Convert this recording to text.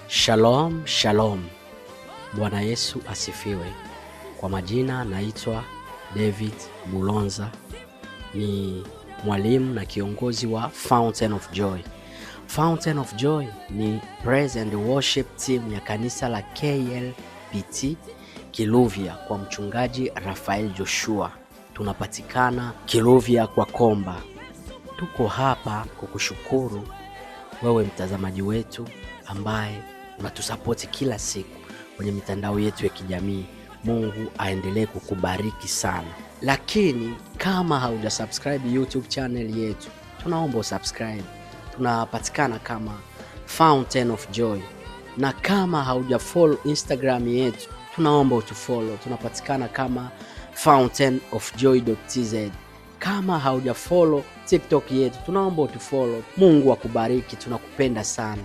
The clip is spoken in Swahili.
Shalom, shalom. Bwana Yesu asifiwe. Kwa majina naitwa David Mulonza, ni mwalimu na kiongozi wa Fountain of Joy. Fountain of Joy ni praise and worship team ya kanisa la KLPT Kiluvya kwa mchungaji Rafael Joshua. Tunapatikana Kiluvya kwa Komba. Tuko hapa kukushukuru wewe mtazamaji wetu ambaye unatusapoti kila siku kwenye mitandao yetu ya kijamii. Mungu aendelee kukubariki sana. Lakini kama haujasubscribe YouTube channel yetu, tunaomba usubscribe. Tunapatikana kama Fountain of Joy. Na kama haujafollow Instagram yetu, tunaomba utufollow. Tunapatikana kama fountainofjoy.tz. Kama haujafollow TikTok yetu, tunaomba utufollow. Mungu akubariki, tunakupenda sana.